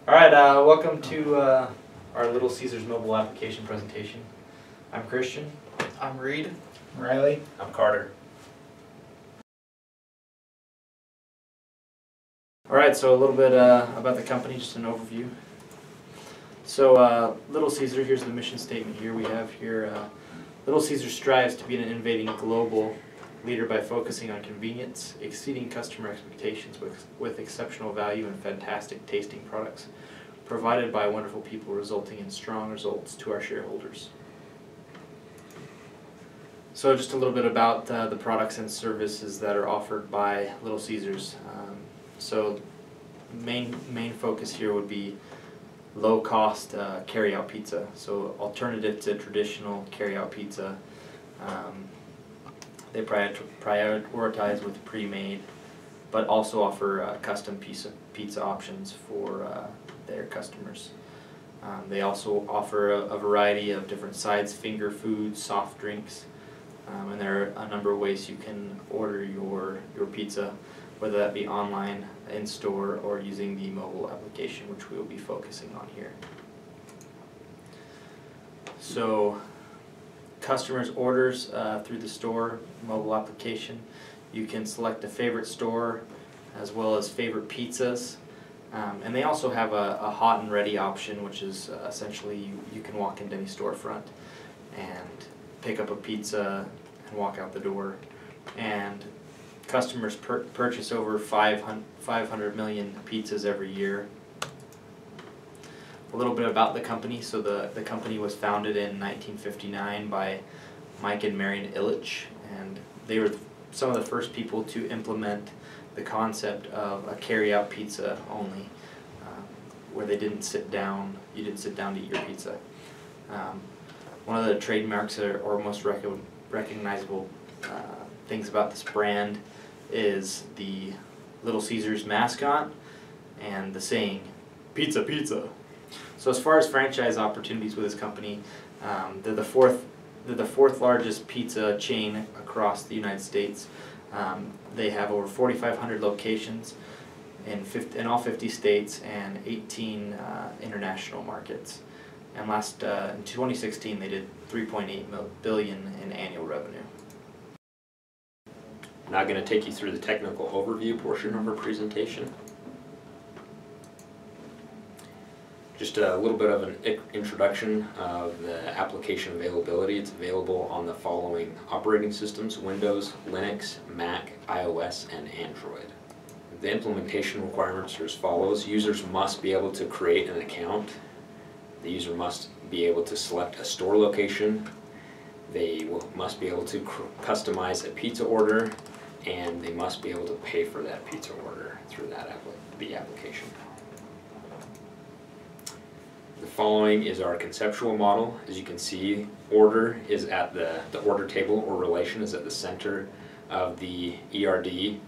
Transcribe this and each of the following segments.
Alright, welcome to our Little Caesars mobile application presentation. I'm Christian. I'm Reed. I'm Riley. I'm Carter. Alright, so a little bit about the company, just an overview. So Little Caesar, here's the mission statement here. We have here, Little Caesar strives to be an innovating global leader by focusing on convenience, exceeding customer expectations with exceptional value and fantastic tasting products provided by wonderful people, resulting in strong results to our shareholders. So just a little bit about the products and services that are offered by Little Caesars. So main focus here would be low cost carry-out pizza. So alternative to traditional carry-out pizza. They prioritize with pre-made, but also offer custom pizza options for their customers. They also offer a variety of different sides, finger foods, soft drinks, and there are a number of ways you can order your pizza, whether that be online, in-store, or using the mobile application, which we will be focusing on here. So customers' orders through the store mobile application. You can select a favorite store as well as favorite pizzas, and they also have a hot and ready option, which is essentially you can walk into any storefront and pick up a pizza and walk out the door. And customers purchase over 500 million pizzas every year. A little bit about the company. So the company was founded in 1959 by Mike and Marion Illich, and they were some of the first people to implement the concept of a carry-out pizza only, where they didn't sit down. You didn't sit down to eat your pizza. One of the trademarks or most recognizable things about this brand is the Little Caesars mascot and the saying, "Pizza, pizza." So as far as franchise opportunities with this company, they're the fourth largest pizza chain across the United States. They have over 4,500 locations in all 50 states and 18 international markets. And in 2016, they did $3.8 billion in annual revenue. I'm now going to take you through the technical overview portion of our presentation. Just a little bit of an introduction of the application availability. It's available on the following operating systems: Windows, Linux, Mac, iOS, and Android. The implementation requirements are as follows. Users must be able to create an account. The user must be able to select a store location. They must be able to customize a pizza order, and they must be able to pay for that pizza order through the application. The following is our conceptual model. As you can see, order is at the order table, or relation is at the center of the ERD.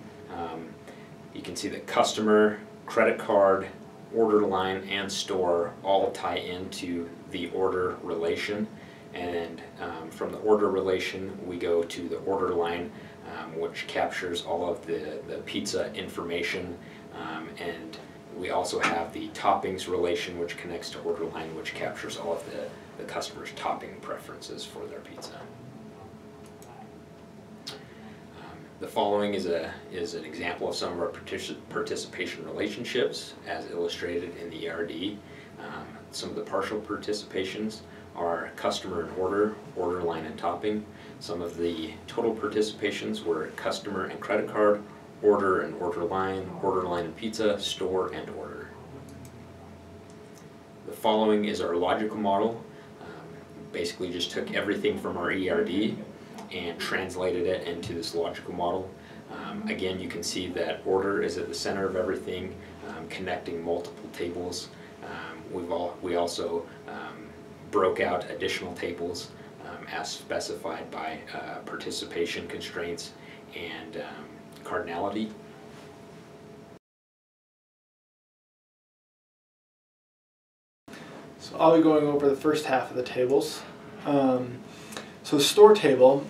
You can see that customer, credit card, order line, and store all tie into the order relation. And from the order relation, we go to the order line, which captures all of the pizza information, and we also have the toppings relation, which connects to order line, which captures all of the customer's topping preferences for their pizza. The following is an example of some of our participation relationships as illustrated in the ERD. Some of the partial participations are customer and order line and topping. Some of the total participations were customer and credit card, order and order line and pizza, store and order. The following is our logical model. Basically just took everything from our ERD and translated it into this logical model. Again, you can see that order is at the center of everything, connecting multiple tables. We also broke out additional tables as specified by participation constraints and cardinality. So I'll be going over the first half of the tables. So store table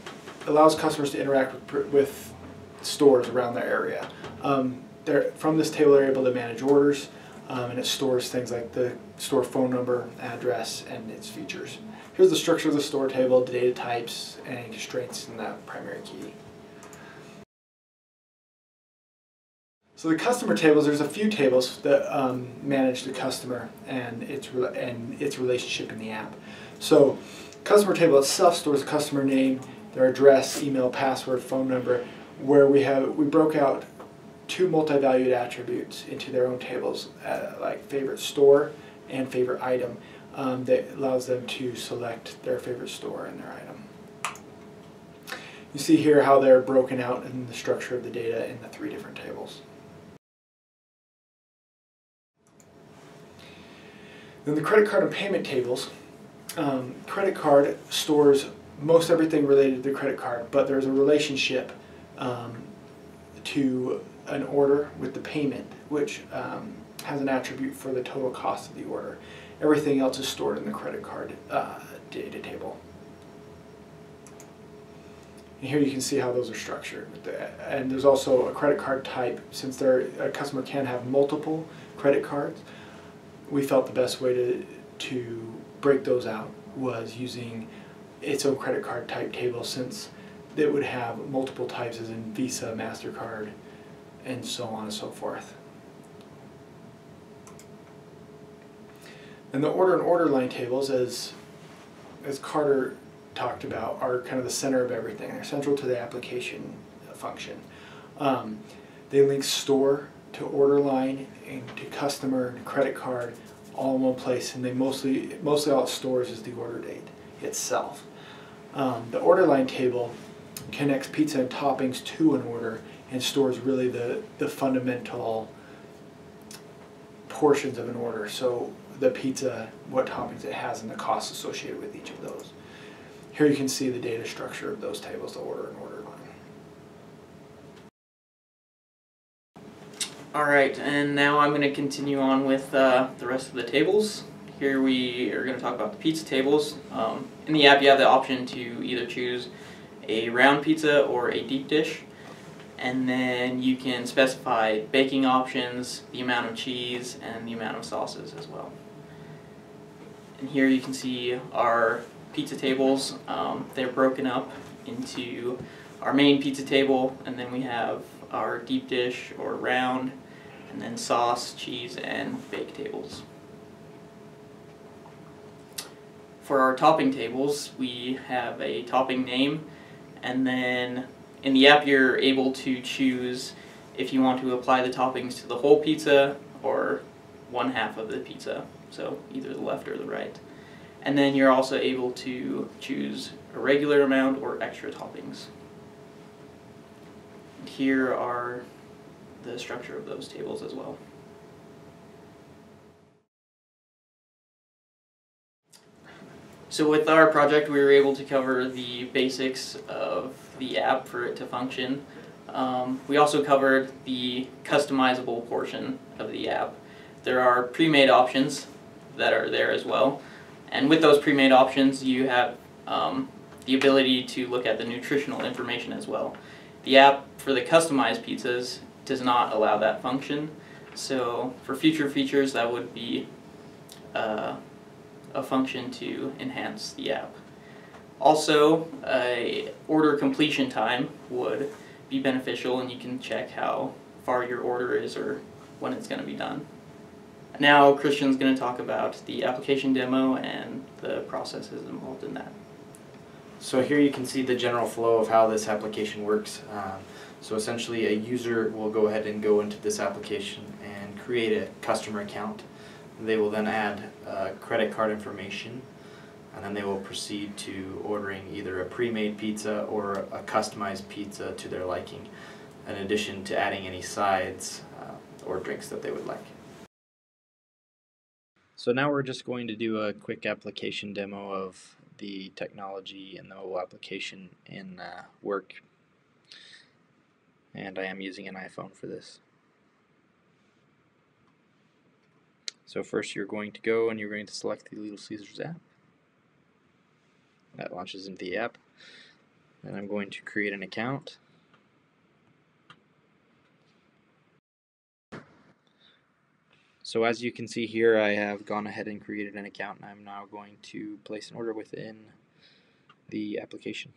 allows customers to interact with stores around their area. From this table, they're able to manage orders. and it stores things like the store phone number, address, and its features. Here's the structure of the store table, the data types, and constraints in that primary key. So the customer tables, there's a few tables that manage the customer and its relationship in the app. So customer table itself stores the customer name, their address, email, password, phone number, where we broke out 2 multi-valued attributes into their own tables, like favorite store and favorite item, that allows them to select their favorite store and their item. You see here how they're broken out in the structure of the data in the 3 different tables. Then the credit card and payment tables. Credit card stores most everything related to the credit card, but there's a relationship to an order with the payment, which has an attribute for the total cost of the order. Everything else is stored in the credit card data table. And here you can see how those are structured. And there's also a credit card type. Since a customer can have multiple credit cards, we felt the best way to break those out was using its own credit card type table, since it would have multiple types, as in Visa, MasterCard, and so on and so forth. And the order and order line tables, as Carter talked about, are kind of the center of everything. They're central to the application function. They link store to order line and to customer and credit card all in one place, and they mostly all it stores is the order date itself. The order line table connects pizza and toppings to an order and stores really the fundamental portions of an order. So the pizza, what toppings it has, and the costs associated with each of those. Here you can see the data structure of those tables, the order and order line. Alright, and now I'm going to continue on with the rest of the tables. Here we are going to talk about the pizza tables. In the app you have the option to either choose a round pizza or a deep dish, and then you can specify baking options, the amount of cheese, and the amount of sauces as well. And here you can see our pizza tables. They're broken up into our main pizza table, and then we have our deep dish or round, and then sauce, cheese, and bake tables. For our topping tables, we have a topping name, and then in the app you're able to choose if you want to apply the toppings to the whole pizza or one half of the pizza, so either the left or the right. And then you're also able to choose a regular amount or extra toppings. And here are the structure of those tables as well. So with our project we were able to cover the basics of the app for it to function. We also covered the customizable portion of the app. There are pre-made options that are there as well. And with those pre-made options you have the ability to look at the nutritional information as well. The app for the customized pizzas does not allow that function, so for future features that would be a function to enhance the app. Also, a order completion time would be beneficial, and you can check how far your order is or when it's going to be done. Now Christian's going to talk about the application demo and the processes involved in that. So here you can see the general flow of how this application works. So essentially a user will go ahead and go into this application and create a customer account. They will then add credit card information, and then they will proceed to ordering either a pre-made pizza or a customized pizza to their liking, in addition to adding any sides or drinks that they would like. So now we're just going to do a quick application demo of the technology and the mobile application in Work, and I am using an iPhone for this. So first you're going to go and you're going to select the LittleCaesars app. That launches into the app. Then I'm going to create an account. So as you can see here, I have gone ahead and created an account, and I'm now going to place an order within the application.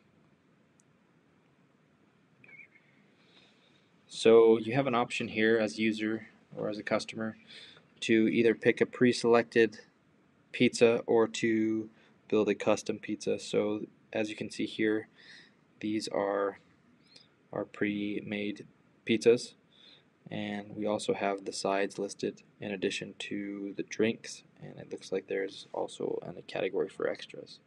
So you have an option here as a user or as a customer to either pick a pre-selected pizza or to build a custom pizza. So as you can see here, these are our pre-made pizzas, and we also have the sides listed in addition to the drinks, and it looks like there's also a category for extras.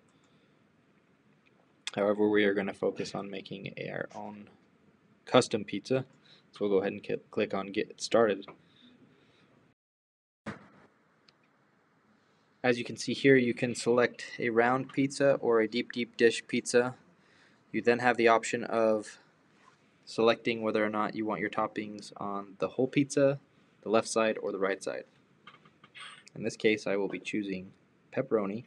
However, we are going to focus on making our own custom pizza, so we'll go ahead and click on Get Started. As you can see here, you can select a round pizza or a deep dish pizza. You then have the option of selecting whether or not you want your toppings on the whole pizza, the left side, or the right side. In this case, I will be choosing pepperoni,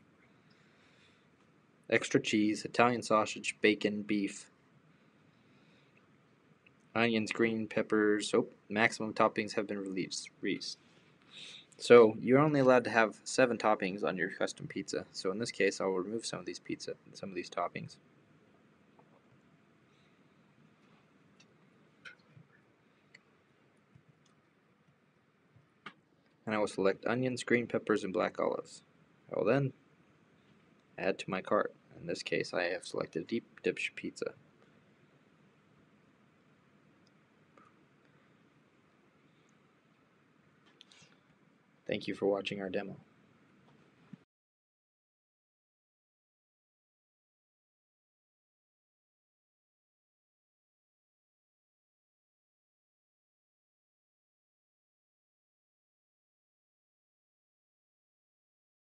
extra cheese, Italian sausage, bacon, beef, onions, green peppers. Oh, maximum toppings have been released. So you're only allowed to have 7 toppings on your custom pizza. So in this case, I will remove some of these toppings. And I will select onions, green peppers, and black olives. I will then add to my cart. In this case, I have selected deep dish pizza. Thank you for watching our demo.